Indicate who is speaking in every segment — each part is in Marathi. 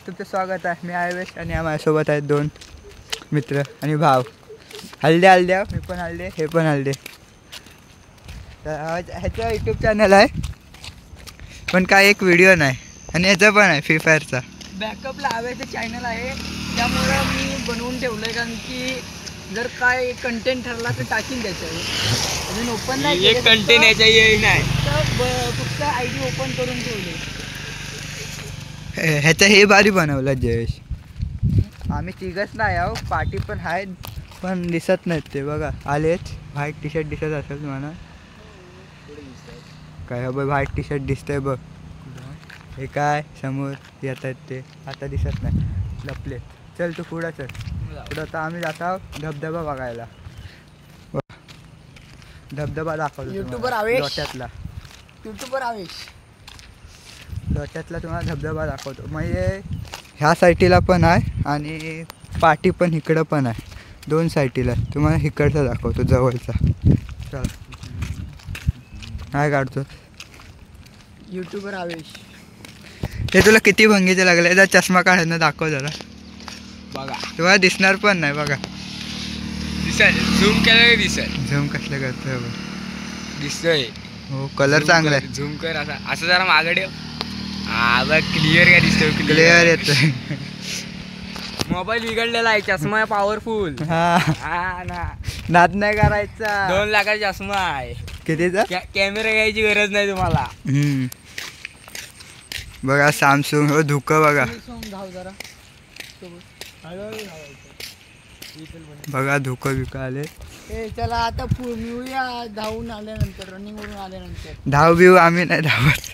Speaker 1: तुमचं स्वागत आहे. मी आयवेश आणि माझ्यासोबत आहेत दोन मित्र आणि भाव. हल्दे मी पण हल्दे, हे पण हल्दे. तर ह्याचं यूट्यूब चॅनल आहे पण काय एक व्हिडिओ नाही. आणि ह्याचं पण आहे फ्री फायरचा
Speaker 2: बॅकअपला हव्याचं चॅनल आहे. त्यामुळं मी बनवून ठेवलं आहे, कारण की जर काय कंटेंट ठरला तर टाकीन त्याच्यावर. अजून ओपन नाही
Speaker 3: एक कंटेंट याच्या येई नाही,
Speaker 2: फक्त आय डी ओपन करून ठेवले.
Speaker 1: ह्याचं हे भारी बनवलं जयेश. आम्ही तिघच नाही आहो, पार्टी पण आहेत पण दिसत नाहीत ते. बघा आलेच. व्हाईट टी शर्ट दिसत असेल तुम्हाला. काय बघ व्हाईट टी शर्ट दिसतंय बघ. हे काय समोर येत आहेत ते आता दिसत नाही, लपले. चल तू पुढं चल. पुढं आता आम्ही जात आहोत धबधबा बघायला. धबधबा दाखवतो
Speaker 2: यूट्यूबर आवेश.
Speaker 1: लोट्यातला तुम्हाला धबधबा दाखवतो. म्हणजे ह्या साईडला पण आहे आणि पाठी पण इकडं पण आहे. दोन साईडला तुम्हाला इकडचा दाखवतो जवळचा. चल काय काढतो
Speaker 2: यूट्यूबर आवेश.
Speaker 1: हे तुला किती भंगीचे लागले. जर चष्मा काढायला दाखव जरा.
Speaker 3: बघा
Speaker 1: तुम्हाला दिसणार पण नाही. बघा
Speaker 3: दिसत, झूम केलं दिसत.
Speaker 1: झूम कसलं करतोय बघ.
Speaker 3: दिसतोय.
Speaker 1: हो कलर चांगला आहे.
Speaker 3: झूम कर असा असं जरा मागडे. हा बघ क्लिअर काय दिसतोय.
Speaker 1: क्लिअर येतोय.
Speaker 3: मोबाईल बिघडलेला आहे, चष्मा आहे पॉवरफुल.
Speaker 1: हा नाद नाही करायचा.
Speaker 3: 2 लाखाचा चष्मा आहे.
Speaker 1: कितीचा?
Speaker 3: कॅमेरा घ्यायची गरज नाही तुम्हाला.
Speaker 1: बघा सॅमसंग. हो धुकं बघा. बघा धुकं बिकं आले.
Speaker 2: चला आता मिळूया धावून आल्यानंतर, रनिंग वरून आल्यानंतर.
Speaker 1: धाव बिव आम्ही नाही धावत.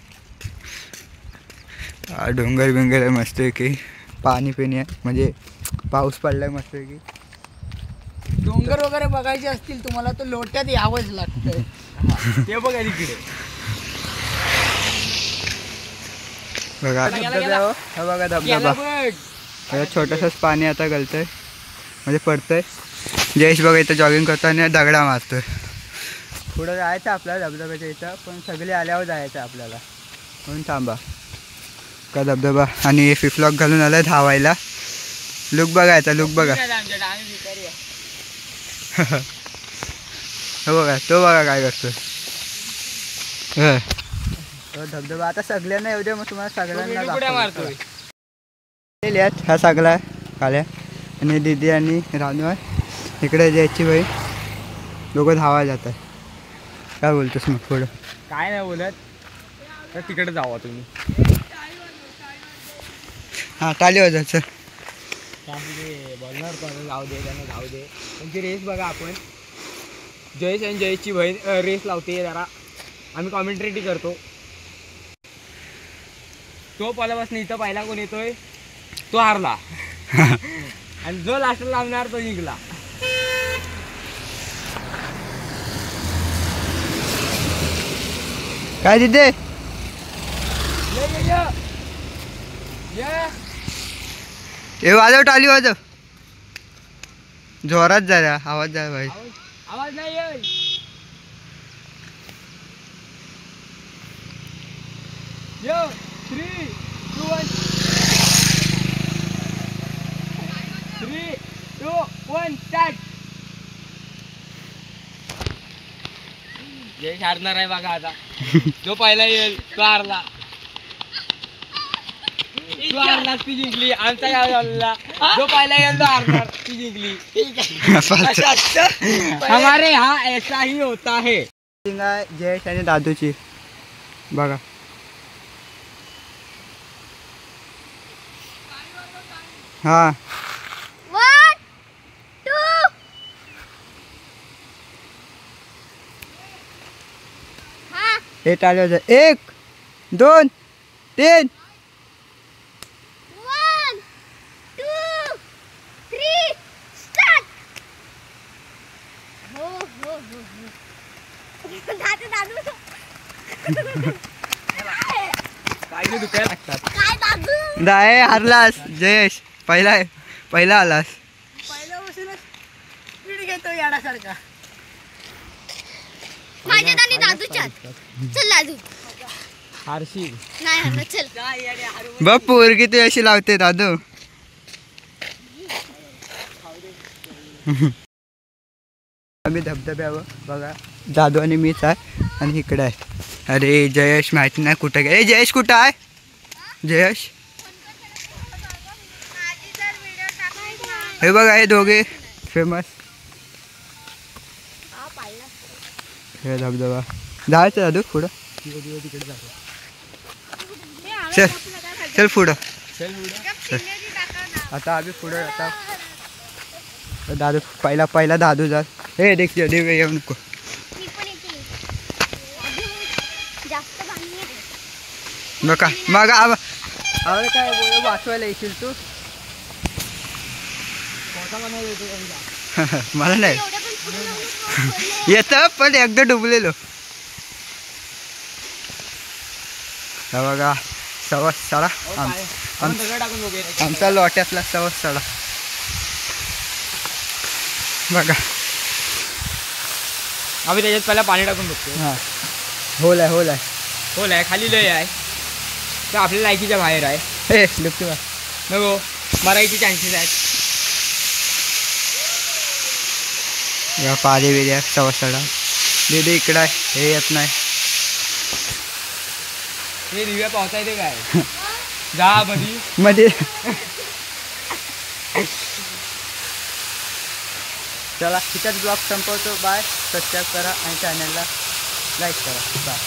Speaker 1: डोंगर बिंगर आहे मस्त की. पाणी पिणी आहे, म्हणजे पाऊस पडलाय मस्त की.
Speaker 2: डोंगर वगैरे बघायचे असतील तुम्हाला तर लोट्यात यावंच लागतंय.
Speaker 3: ते बघा तिकडे.
Speaker 1: बघा धबधबा. हो बघा धबधबा. छोटंसंच पाणी आता गलतंय, म्हणजे पडतंय. जयेश बघा इथं जॉगिंग करतो आणि दगडा मारतोय. पुढं जायचं आपल्याला धबधब्याच्या इथं, पण सगळे आल्यावर जायचं आपल्याला म्हणून थांबा. का धबधबा आणि फ्लिपफ्लॉप घालून आलाय धावायला. लुक बघायचा, लुक बघा. हो बघा तो बघा काय करतोय. धबधबा आता सगळ्यांना येऊ दे, मग तुम्हाला सगळ्यांना
Speaker 3: मारतोय.
Speaker 1: हा सगळा काल्या आणि दीदी आणि रानू आहे. इकडे जायची बाई लोक धावायला जात आहे. काय बोलतोस मग पुढं?
Speaker 3: काय नाही बोलत, तर तिकडे जावा तुम्ही.
Speaker 1: हां टाली वाजायचं.
Speaker 3: बोलणार पण जाऊ दे, त्यांना जाऊ दे. त्यांची रेस बघा. आपण जयेश आणि जयेशची बहीण रेस लावते जरा. आम्ही कॉमेंट्रेटी करतो. तो पहिल्यापासून इथं पहिला कोण येतोय तो हारला. आणि जो लास्टला लावणार तो जिंकला.
Speaker 1: काय तिथे हे वाजव, टाली वाजव. जोरात जरा आवाज जा भाई.
Speaker 3: आवाज नाही येईल. 3, 2, 1 स्टार्ट. जयेश हारणार आहे बघा आता. जो पहिला येईल तो हारला. तू हारलास, ती जिंकली. आमचा गाव झालेला. जो पहिला येईल तो हारणार, ती जिंकली. हमारे यहाँ ऐसा ही होता है.
Speaker 1: जयेश आणि दादूची बघा. हा
Speaker 4: 1, 2.
Speaker 1: हे टाली वाजव. 1, 2, 3.
Speaker 4: 1, 2, 3 स्टार्ट. हो दादू.
Speaker 3: काय दुखायला लागतात.
Speaker 4: काय दादू?
Speaker 1: दाय हारलास जयेश. पहिला आलास.
Speaker 2: पहिल्यापासूनच स्पीड घेतो याडासारखा.
Speaker 4: माझ्यात आणि दादूच्यात. चल दादू.
Speaker 3: हारशी
Speaker 4: नाही हरलं, चल.
Speaker 1: बघ पोरगी तू अशी लावते दादू. आम्ही धबधब्यावर बघा दादू आणि मीच आहे आणि इकडे आहे. अरे जयेश माहिती नाही कुठं गेला. जयेश कुठं आहे? जयेश हे बघा हे दोघे फेमस हे धबधबा. जायचं दादू पुढं. चल चल पुढं. आता आम्ही पुढं आता दादू पहिला दादू जा. हे देख देव येऊ नको.
Speaker 4: मी पण येते. जास्त पाणी आहे.
Speaker 1: बघा मग आम्हाला काय बोल वाचवायला येशील तू. मला नाही
Speaker 4: एवढं पण पुढे नको.
Speaker 1: येतं पण एकदा डुबलेलो. हा बघा सवस सडा
Speaker 3: टाकून बघूया.
Speaker 1: आमचा लोट्यातला सवस सडा बघा.
Speaker 3: आम्ही त्याच्यात पहिला पाणी टाकून बघतो.
Speaker 1: हां होल आहे होल आहे.
Speaker 3: होल आहे खाली लय आहे तर आपल्या लायकीच्या बाहेर आहे.
Speaker 1: हे डुबकी बा.
Speaker 3: नको मरायचे चान्सेस आहेत.
Speaker 1: या पाणी बिर्या सवस सडा. दीदी इकडं आहे हे येत नाही.
Speaker 3: हे दिव्या पावसा येते काय जा मधी
Speaker 1: मध्ये. चला तिथंच ब्लॉग संपवतो. बाय. सबस्क्राईब करा आणि चॅनलला लाईक करा. बाय.